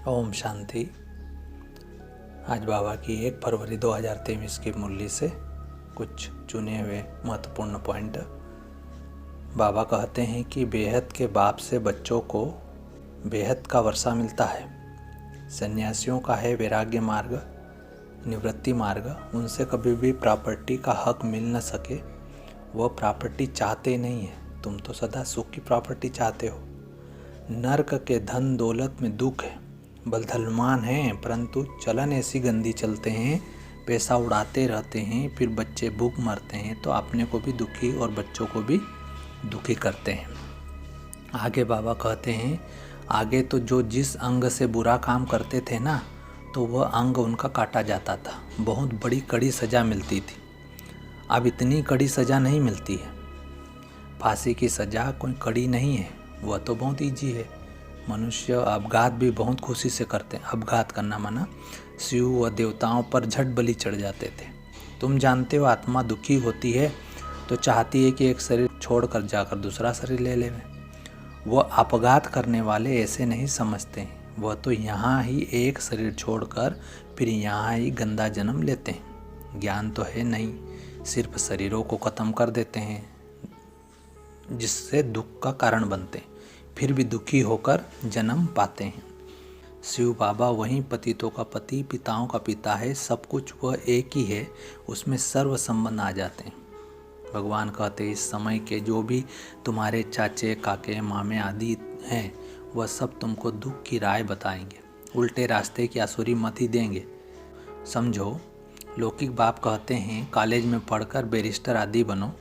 ओम शांति। आज बाबा की 1 फरवरी 2023 की मुरली से कुछ चुने हुए महत्वपूर्ण पॉइंट। बाबा कहते हैं कि बेहद के बाप से बच्चों को बेहद का वर्षा मिलता है। सन्यासियों का है वैराग्य मार्ग, निवृत्ति मार्ग। उनसे कभी भी प्रॉपर्टी का हक मिल न सके। वह प्रॉपर्टी चाहते नहीं है। तुम तो सदा सुख की प्रॉपर्टी चाहते हो। नर्क के धन दौलत में दुख है। बलधनवान हैं परंतु चलन ऐसी गंदी चलते हैं, पैसा उड़ाते रहते हैं, फिर बच्चे भूख मरते हैं तो अपने को भी दुखी और बच्चों को भी दुखी करते हैं। आगे बाबा कहते हैं, आगे तो जो जिस अंग से बुरा काम करते थे ना, तो वह अंग उनका काटा जाता था। बहुत बड़ी कड़ी सज़ा मिलती थी। अब इतनी कड़ी सज़ा नहीं मिलती है। फांसी की सज़ा कोई कड़ी नहीं है, वह तो बहुत ईजी है। मनुष्य अपघात भी बहुत खुशी से करते हैं। अपघात करना माना शिव व देवताओं पर झट बलि चढ़ जाते थे। तुम जानते हो आत्मा दुखी होती है तो चाहती है कि एक शरीर छोड़कर जाकर दूसरा शरीर ले ले। वह अपघात करने वाले ऐसे नहीं समझते हैं। वह तो यहाँ ही एक शरीर छोड़कर फिर यहाँ ही गंदा जन्म लेते हैं। ज्ञान तो है नहीं, सिर्फ शरीरों को ख़त्म कर देते हैं जिससे दुख का कारण बनते हैं, फिर भी दुखी होकर जन्म पाते हैं। शिव बाबा वहीं पतितों का पति, पिताओं का पिता है। सब कुछ वह एक ही है, उसमें सर्व संबंध आ जाते हैं। भगवान कहते हैं, इस समय के जो भी तुम्हारे चाचे, काके, मामे आदि हैं, वह सब तुमको दुख की राय बताएंगे, उल्टे रास्ते की आसुरी मत ही देंगे। समझो, लौकिक बाप कहते हैं कॉलेज में पढ़कर बैरिस्टर आदि बनो।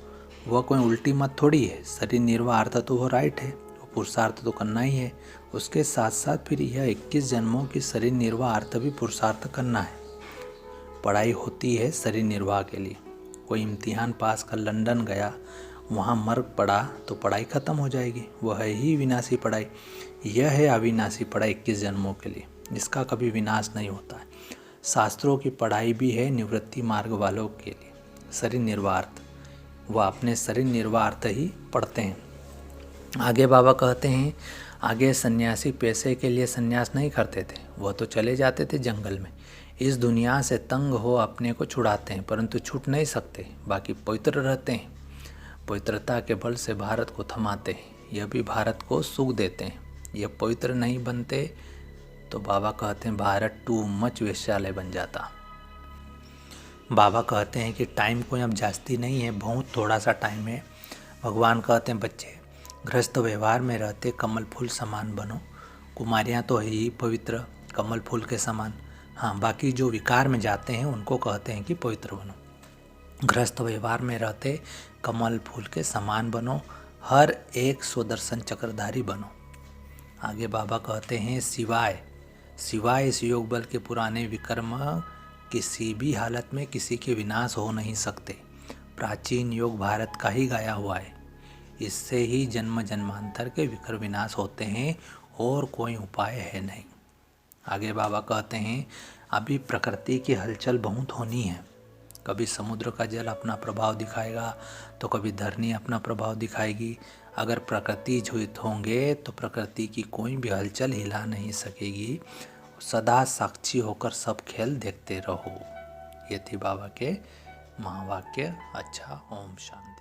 वह कोई उल्टी मत थोड़ी है। शरीर निर्वाह अर्थ तो वो राइट है, पुरुषार्थ तो करना ही है। उसके साथ साथ फिर यह 21 जन्मों की शरीर निर्वाह अर्थ भी पुरुषार्थ करना है। पढ़ाई होती है शरीर निर्वाह के लिए। कोई इम्तिहान पास कर लंदन गया, वहाँ मर पड़ा तो पढ़ाई ख़त्म हो जाएगी। वह है ही विनाशी पढ़ाई। यह है अविनाशी पढ़ाई 21 जन्मों के लिए, जिसका कभी विनाश नहीं होता है। शास्त्रों की पढ़ाई भी है निवृत्ति मार्ग वालों के लिए, शरीर निर्वाह अर्थ। वह अपने शरीर निर्वाह अर्थ ही पढ़ते हैं। आगे बाबा कहते हैं, आगे सन्यासी पैसे के लिए सन्यास नहीं करते थे। वह तो चले जाते थे जंगल में। इस दुनिया से तंग हो अपने को छुड़ाते हैं, परंतु छूट नहीं सकते। बाकी पवित्र रहते हैं। पवित्रता के बल से भारत को थमाते हैं। यह भी भारत को सुख देते हैं। यह पवित्र नहीं बनते तो बाबा कहते हैं भारत टू मच वेश्यालय बन जाता। बाबा कहते हैं कि टाइम कोई अब जास्ती नहीं है, बहुत थोड़ा सा टाइम है। भगवान कहते हैं, बच्चे गृहस्थ व्यवहार में रहते कमल फूल समान बनो। कुमारियाँ तो है ही पवित्र कमल फूल के समान। हाँ, बाकी जो विकार में जाते हैं उनको कहते हैं कि पवित्र बनो। गृहस्थ व्यवहार में रहते कमल फूल के समान बनो। हर एक स्वदर्शन चक्रधारी बनो। आगे बाबा कहते हैं, सिवाय इस योग बल के पुराने विकर्म किसी भी हालत में किसी के विनाश हो नहीं सकते। प्राचीन योग भारत का ही गाया हुआ है। इससे ही जन्म जन्मांतर के विकर विनाश होते हैं और कोई उपाय है नहीं। आगे बाबा कहते हैं, अभी प्रकृति की हलचल बहुत होनी है। कभी समुद्र का जल अपना प्रभाव दिखाएगा तो कभी धरनी अपना प्रभाव दिखाएगी। अगर प्रकृति झूठ होंगे तो प्रकृति की कोई भी हलचल हिला नहीं सकेगी। सदा साक्षी होकर सब खेल देखते रहो। ये थी बाबा के महावाक्य। अच्छा, ओम शांति।